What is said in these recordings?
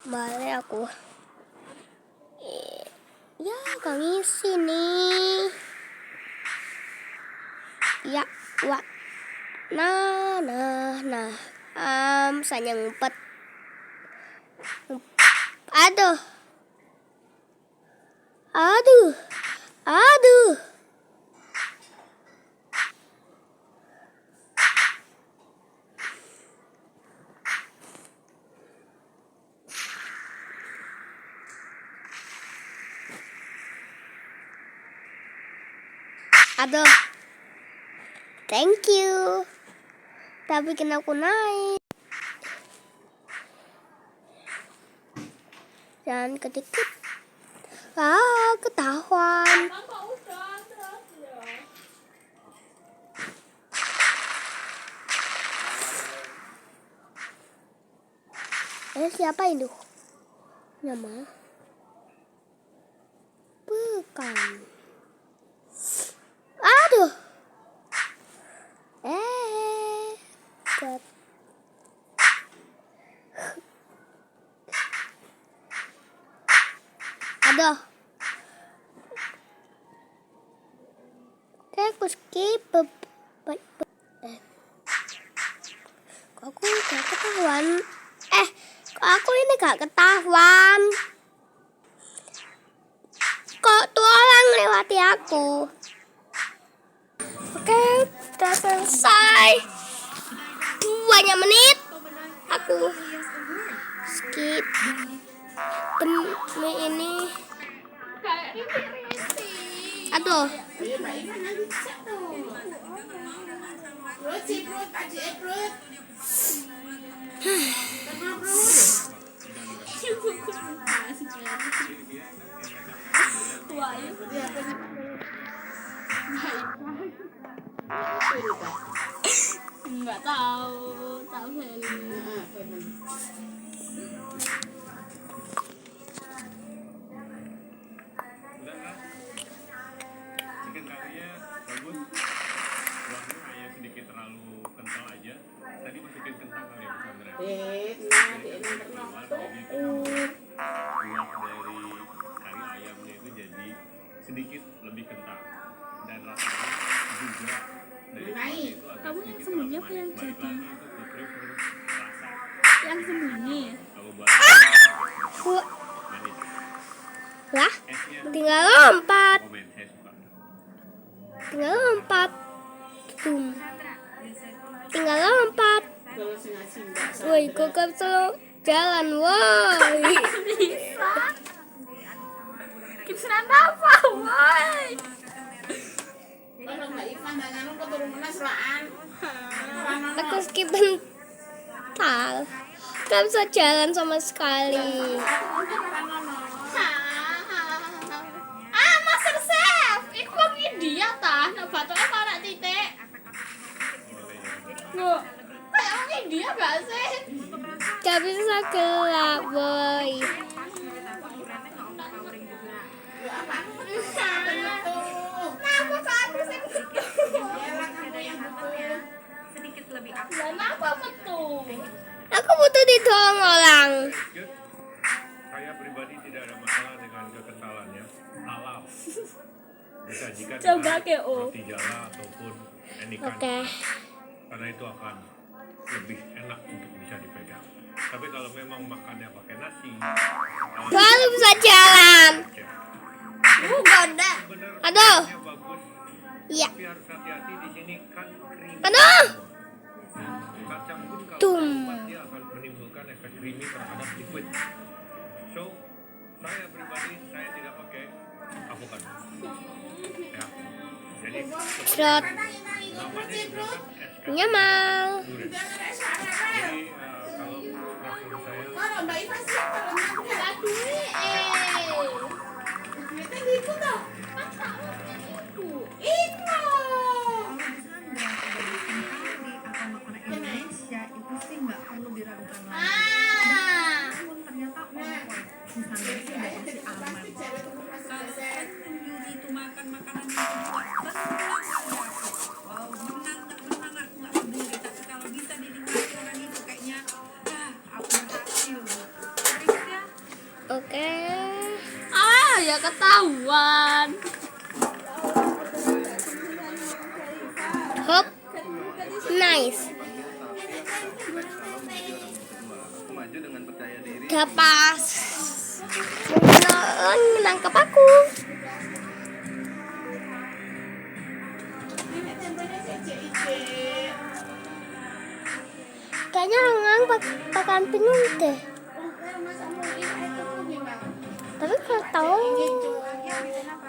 Balik aku. Ya, gak ngisi nih. Ya, wah. Nah. Saya ngumpet. Aduh. Aduh. Thank you. Tapi bikin aku naik. Jangan kedikit. Ketahuan. Siapa itu? Nama? Bukan. Aduh. Aduh. Aku skip. Aku gak ketahuan. Aku ini gak ketahuan. Kok tuh orang lewati aku? Oke, udah selesai. Banyak menit. Aku skip demi ini. Aduh. Nggak tahu Heli. Chicken curry-nya bagus. Kuahnya hanya sedikit terlalu kental aja. Tadi masukin kentang kali ya, Sandra? Kuah dari kari ayamnya itu jadi sedikit lebih kental. Dan rasanya juga dari kuahnya itu agak Kamu yang sedikit sembunyi terlalu apa yang manis. Balik jadi? lagi itu ke prefer rasa. Yang sembunyi. Kalau buat manis. Lah, Esnya tinggal lompat. komen, saya suka. Tinggal lompat. Tinggal lompat. Woi, kok gak selalu jalan, woi. Kita apa, woi? Aku skip bentar. Gak bisa jalan sama sekali. Master Chef. Iku wong India tah, nek batoke ora titik. Loh, kayak wong India gak sih? Gak bisa gelap, boy. Kenapa aku sing Kenapa betul? Aku butuh ditolong orang. Saya pribadi tidak ada masalah dengan kekentalannya, halal. Disajikan Coba dengan KO. roti jala ataupun enikan, Oke. karena itu akan lebih enak untuk bisa dipegang. Tapi kalau memang makannya pakai nasi, Baru bisa jalan. Goda. benar Aduh. bagus. Iya. Tapi harus hati-hati di sini kan creamy. Aduh. Kacang pun kalau Tum. keluar dia akan menimbulkan efek creamy terhadap liquid. So, saya pribadi saya tidak pakai avocado. Ya. Jadi Shot. namanya juga kan es Nyamal. durian. Jadi kalau referensi saya Indonesia itu sih nggak perlu diragukan lagi. Namun ternyata misalnya sih udah pasti aman. Kalau menyuruh itu makan makanan yang kedua, terus pulang aja. Wow, menang aku nggak peduli. Tapi kalau bisa dinikmati orang itu kayaknya, aku berhasil. Terusnya dia ketahuan. Hop. Nice. Aku maju dengan percaya diri. Udah pas. Nangkep aku. Kayaknya ngang pakai pinun deh. Tapi kalau tahu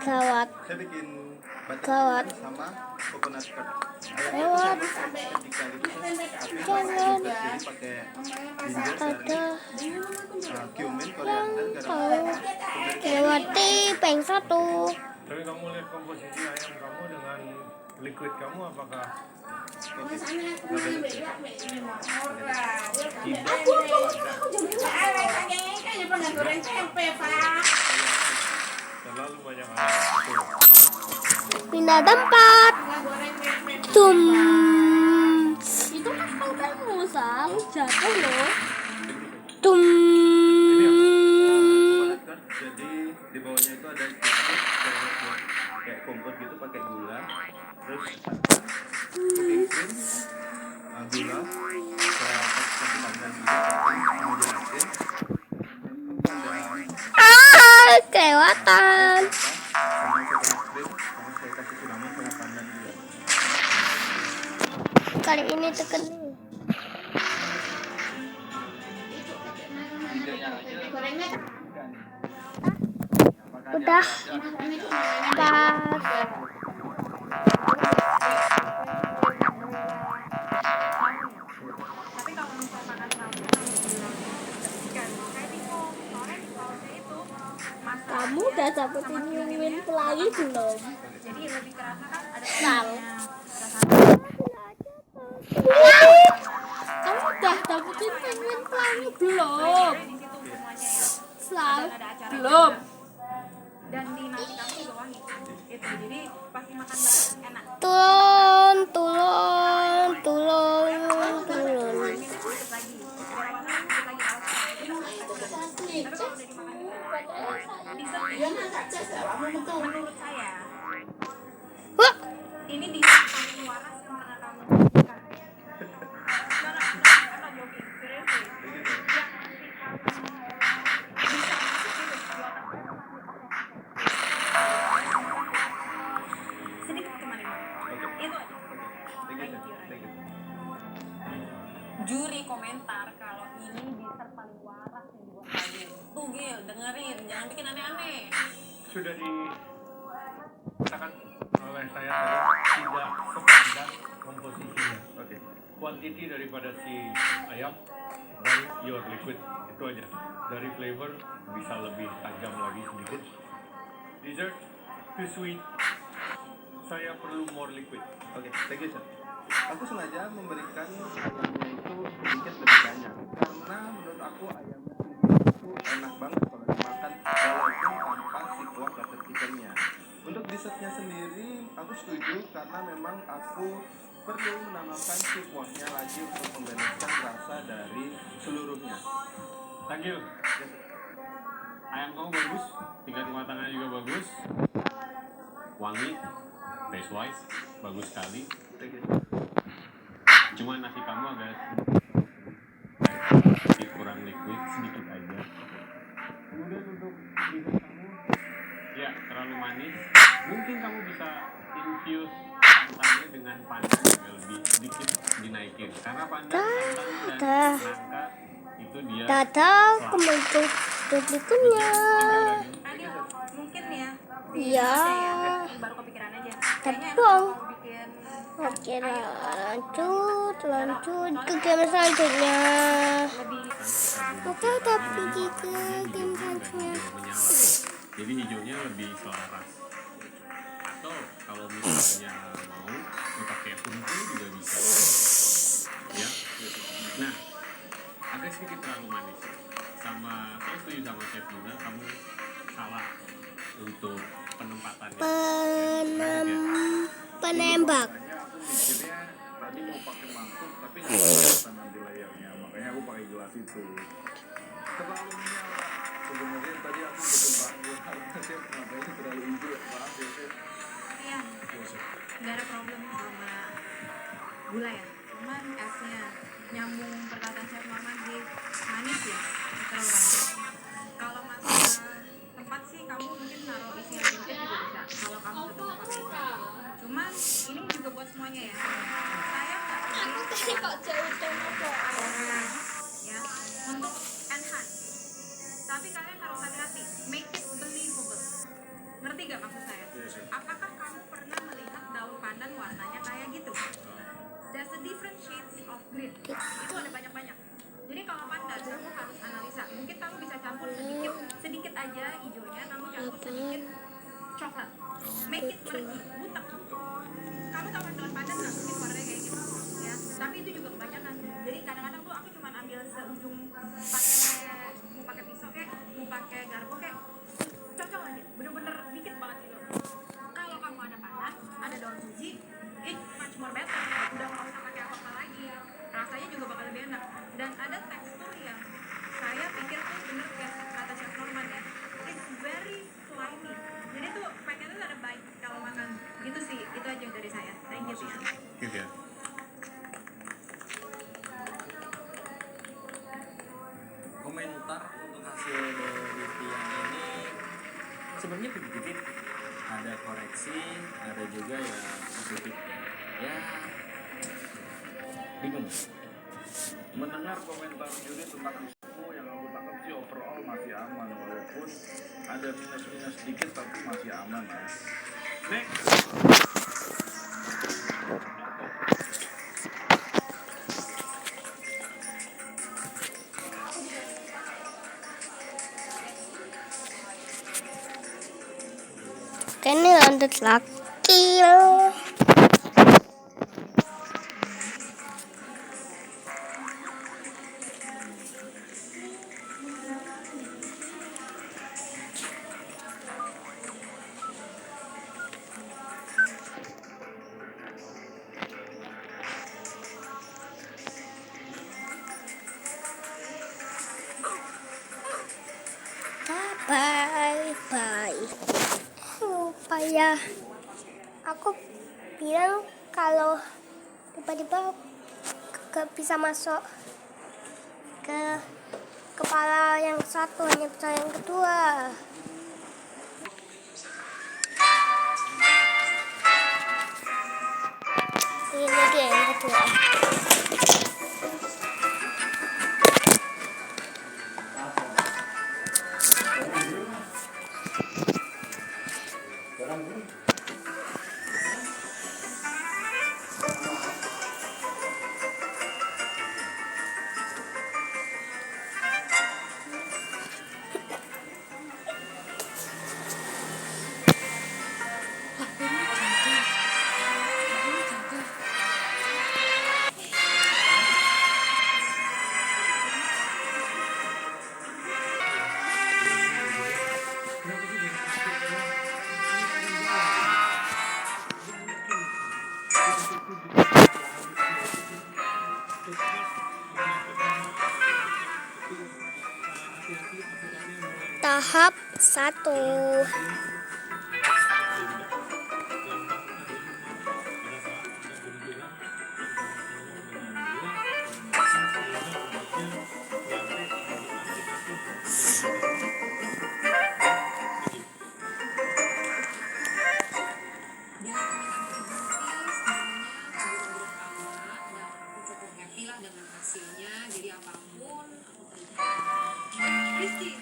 gawat. Saya bikin Gawat. sama coconut curd. Gawat. Ketika itu tapi Jangan. jadi pakai ginger Ada dan cumin, yang koriander, garam tahu. Lewati peng satu. Tapi kamu lihat komposisi ayam kamu dengan liquid kamu apakah terlalu banyak ayam? Pindah tempat. Tum. Itu kapal kamu, Sal. Jatuh loh. Tum. coconut curd. Jadi di bawahnya itu ada sedikit kayak kompot gitu pakai gula, terus cooking cream, gula, kasih pandan juga, kemudian asin, ada Kelewatan. sama coconut cream, sama saya kasih cinnamon sama pandan juga. Kali ini tekan. Udah. Pas. Tapi kalau misalnya makan sambal ikan kayak timun goreng sausnya itu masak. Kamu udah dapetin nyumin pelangi belum? Jadi lebih kerasa kan ada Sal. Kamu udah dapetin nyumin pelangi belum? di situ semuanya ya. Sal. Dan ada acara Belum. dan di nasi kamu juga wangi itu jadi pasti makan bareng enak. Turun, turun, turun, turun. Ini sedikit lagi gorengan sedikit lagi tapi kalau udah dimakan dessert menurut saya Wah, ini dessert paling waras yang pernah kamu makan. Karena jogging seriously sedikit kemarin itu aja. Thank you. Juri komentar kalau ini dessert paling waras yang dibuat lagi. Tuh Gil, dengerin, jangan bikin aneh-aneh. Sudah dikatakan oleh saya tadi tidak sepadan komposisinya. Oke. Quantity daripada si ayam dan your liquid itu aja. Dari flavor bisa lebih tajam lagi sedikit. Dessert too sweet. Saya perlu more liquid. Oke, thank you, sir. Aku sengaja memberikan ayamnya itu sedikit lebih banyak karena menurut aku ayamnya sendiri itu enak banget kalau dimakan walaupun tanpa si kuah butter chickennya. Untuk dessertnya sendiri aku setuju karena memang aku perlu menambahkan si kuahnya lagi untuk membereskan rasa dari seluruhnya. Thank you. Ayam kamu bagus, tingkat kematangannya juga bagus, wangi, taste wise bagus sekali. Thank you. Cuma nasi kamu agak sedikit kurang liquid sedikit aja. Kemudian untuk dessert kamu, ya terlalu manis. Mungkin kamu bisa infuse santannya dengan pandan yang lebih sedikit dinaikin. Karena pandan, santan dan dah. nangka itu dia. Dadah, kemudian berikutnya. Adil, mungkin ya. Iya. Baru kepikiran aja. Tapi Kayaknya dong. kalau bikin Oke, lanjut ke game selanjutnya. lebih Oke, udah pergi ke game selanjutnya. Jadi hijaunya lebih selaras. Atau kalau misalnya mau pakai tungku juga bisa. Ya. Nah, agak sedikit terlalu manis. Sama saya setuju sama Chef juga, kamu salah untuk penempatannya. Penembak. Makanya aku mikirnya tadi mau pakai mangkuk tapi nggak bisa nanti layarnya, makanya aku pakai gelas itu. Terlalu menyala. Sebenarnya tadi aku berdebat buat harga chef gula ya, cuman esnya nyambung perkataan Chef Norman sih, manis ya, terlalu manis. Kalau masalah tempat sih kamu mungkin naruh isi yang sedikit juga bisa, kalau kamu tetap mau pakai itu. Cuman ini juga buat semuanya ya, saya nggak Aku tadi kok jauh ya untuk enhance, tapi kalian harus hati-hati, make it believable. Ngerti gak maksud saya? Apakah kamu pernah melihat daun pandan warnanya kayak gitu? There's a different shades of green. Itu ada banyak-banyak. Jadi kalau pandan kamu harus analisa. Mungkin kamu bisa campur sedikit aja hijaunya, kamu campur sedikit coklat. Make it pergi, butek. Kamu tahu kan daun pandan nggak mungkin warnanya kayak gitu, ya. Tapi itu juga kebanyakan. Jadi kadang-kadang tuh aku cuma ambil seujung mau pakai pisau kayak, mau pakai garpu kayak, cocok aja. Bener-bener dikit banget gitu. Kalau kamu ada pandan, ada daun suji, it's much more better. Udah nggak usah pakai apa-apa lagi, rasanya juga bakal lebih enak. Dan ada tekstur yang saya pikir tuh bener kayak kata Chef Norman ya, it's very slimy. Jadi tuh pengennya tuh ada bite kalau makan gitu sih. Itu aja dari saya. Thank you Tia. Gitu ya. Komentar untuk hasil dari tiang ini sebenarnya 50-50, ada koreksi, ada juga yang positif ya. Bingung. Mendengar komentar juri tentang risiko yang aku tangkap sih overall masih aman, walaupun ada minus-minus sedikit tapi masih aman ya. Next. Kayaknya lanjut lagi. Bye. Lupa ya. Aku bilang kalau tiba-tiba gak bisa masuk ke kepala yang satu, hanya bisa yang kedua. Ini dia yang kedua. Tahap 1. Dengan hasilnya, jadi apapun aku terima. Rizky,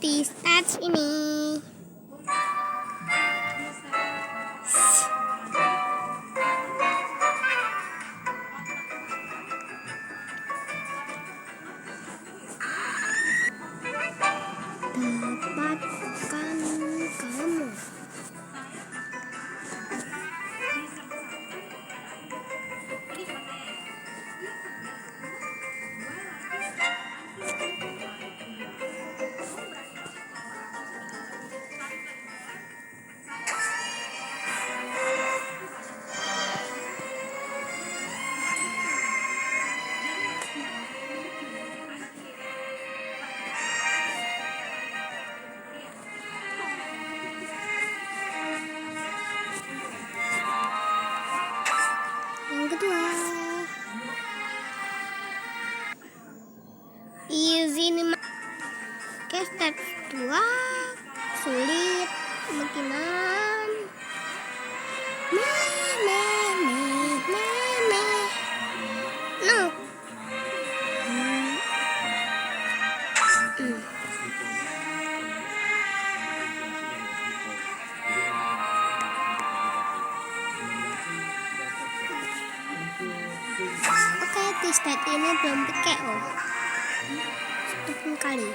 di stats ini. Dapatkan kamu. Yang kedua, easy nih. Oke, step 2 sulit kemungkinan. No. Oke, di step ini belum pakai satu kali.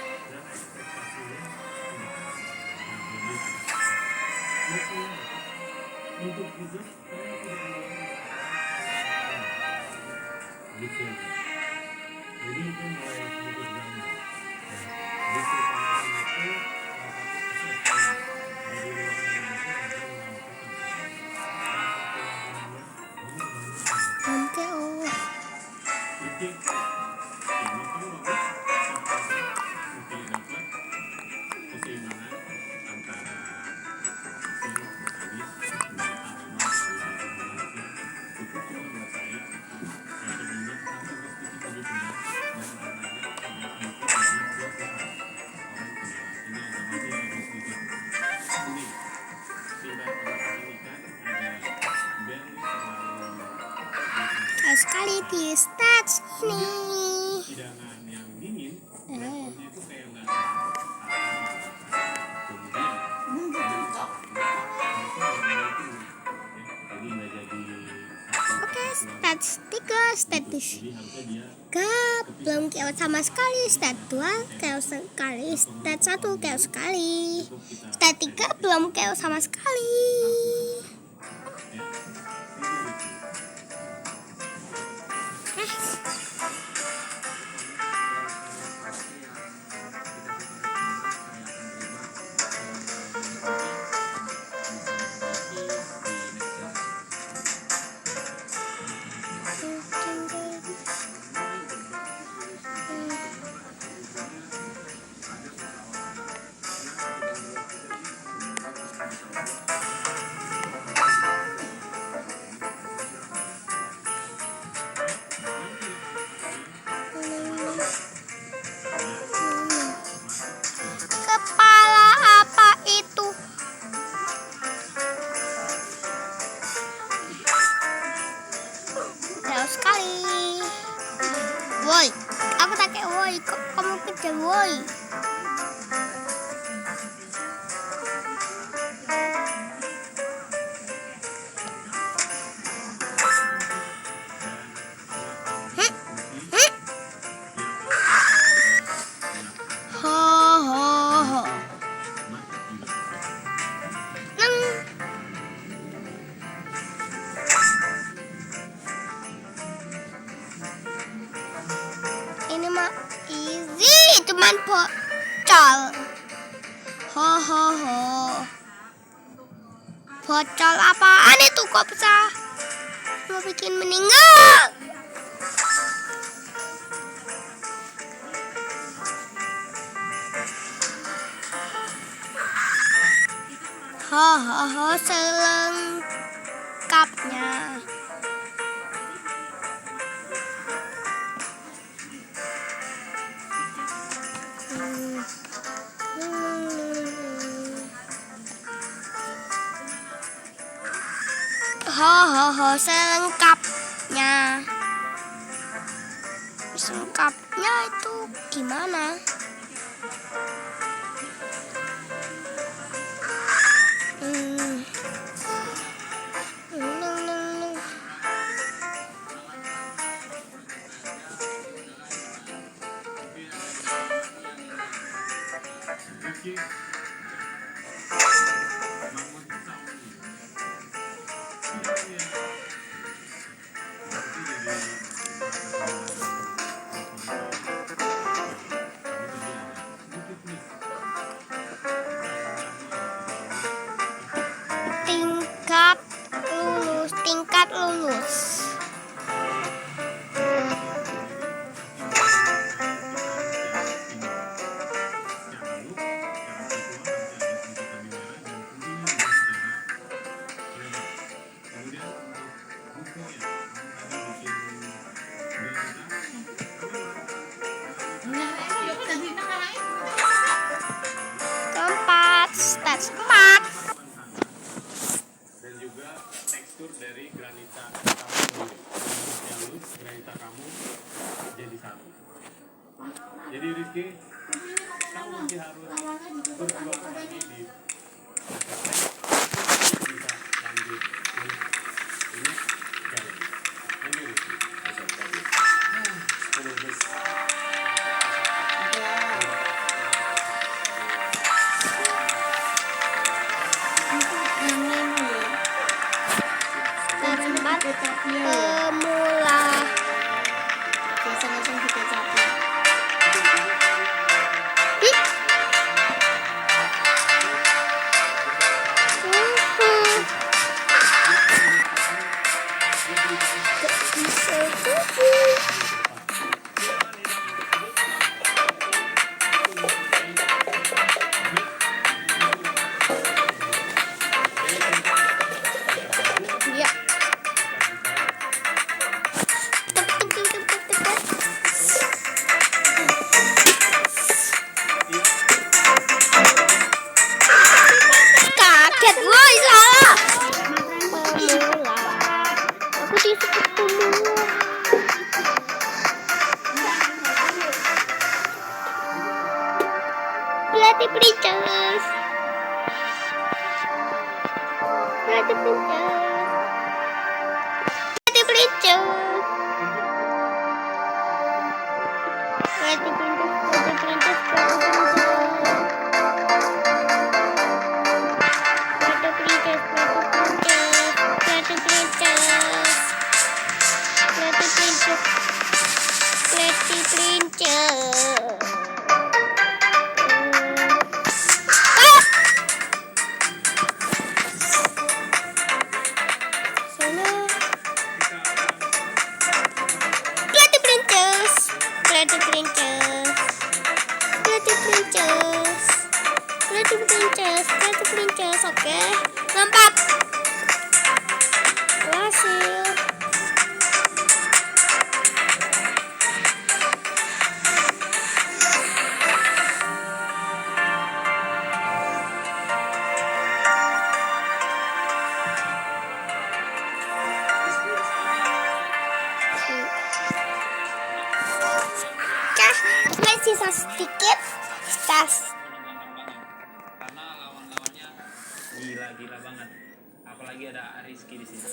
Sekali di stats ini. Hidangan yang dingin Eh. itu kayak nggak jadi nggak jadi Oke, stats 3, status jadi harusnya dia 3 belum chaos sama sekali, stat 2 chaos sekali, stat 1 chaos sekali, stat 3 belum chaos sama sekali. Kepala apa itu? Jauh sekali. Woi, aku tak kayak woi. Kok kamu kejar woi? Ini mah easy, cuman bocol. Ho ho ho. Bocol apaan itu kok bisa mau bikin meninggal? Ho ho ho, selengkapnya. Ho selengkapnya. Selengkapnya itu gimana? Tingkat lulus. Keempat, stats 4. Dan juga tekstur dari granita kamu sendiri. Halus, granita kamu jadi satu. Jadi Rizky, kamu masih harus berjuang lagi di bisa lanjut ini jalan. Lanjut Rizky. Keempat, pemula. Ya. Kaget woi, salah. Pemula. Aku disebut pemula. Pelatih Princess. Pelatih Princess. Pelatih Princess. Pelatih Princess. Pelatih Princess. Pelatih Princess. Pelatih Princess. Pelatih Princess. Pelatih Princess. Pelatih Princess. Pelatih Princess. Pelatih Princess. Pelatih Princess. Pelatih Princess. Oke. Lompat. Berhasil. Masih sisa sedikit tas. Karena lawan-lawannya gila-gila banget. Apalagi ada Rizky di sini.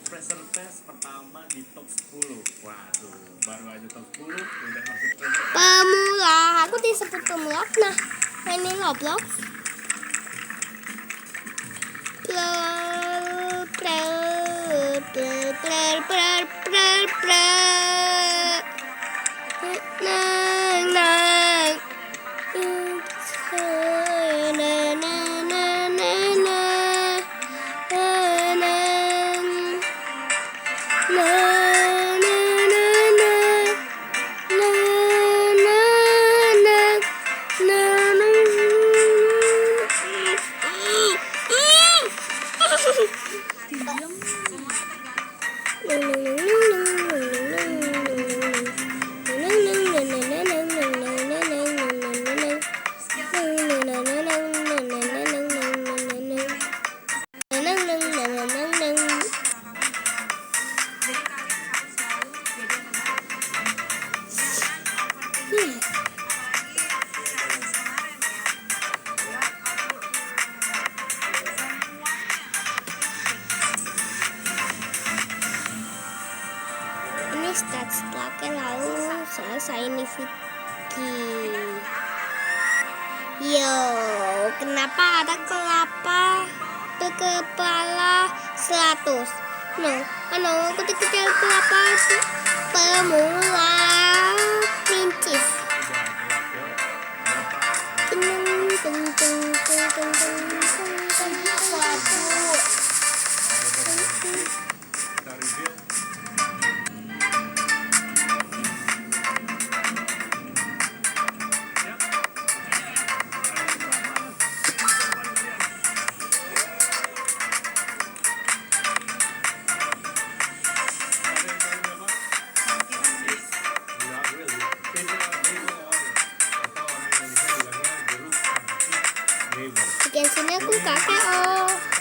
Pressure test pertama di top 10. Waduh, baru aja top 10 udah masuk ke Pemula, aku disebut pemula. Nah, mainin Roblox. Ini stats pakai lalu selesai nih Vicky. Yo, kenapa ada kelapa? berkepala 100. Aku dikejar berapa pemula perintis. Kita review. Sekian sini aku kakek.